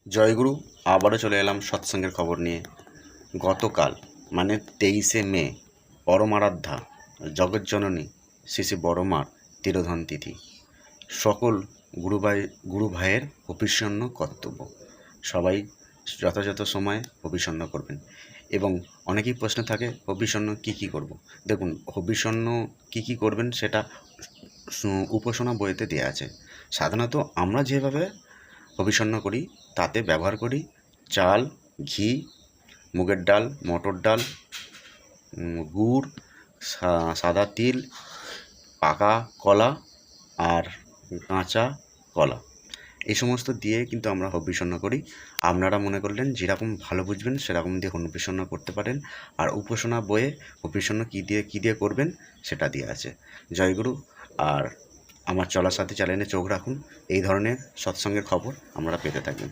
জয়গুরু। আবারও চলে এলাম সৎসঙ্গের খবর নিয়ে। গতকাল মানে 23শে মে পরমারাধ্যা জগজ্জননী শ্রী শ্রী বড়মার তিরোধান তিথি। সকল গুরু ভাইয়ের অভিসন্ন কর্তব্য, সবাই যথাযথ সময়ে অভিসন্ন করবেন। এবং অনেকেই প্রশ্ন থাকে অভিসন্ন কী করব। দেখুন, অভিসন্ন কী করবেন সেটা উপাসনা বইতে দেওয়া আছে। সাধারণত আমরা যেভাবে অভিসন্ন করি তাতে ব্যবহার করি চাল, ঘি, মুগের ডাল, মটর ডাল, গুড়, সাদা তিল, পাকা কলা আর কাঁচা কলা, এই সমস্ত দিয়ে কিন্তু আমরা হবিষণ্ণ করি। আপনারা মনে করলেন যেরকম ভালো বুঝবেন সেরকম দিয়ে হবিষণ্ণ করতে পারেন। আর উপাসনা বইয়ে হবিষণ্ণ কী দিয়ে করবেন সেটা দিয়ে আছে। জয়গুরু। আর আমার চলার সাথে চ্যানেলে চোখ রাখুন, এই ধরনের সৎসঙ্গের খবর আপনারা পেতে থাকবেন।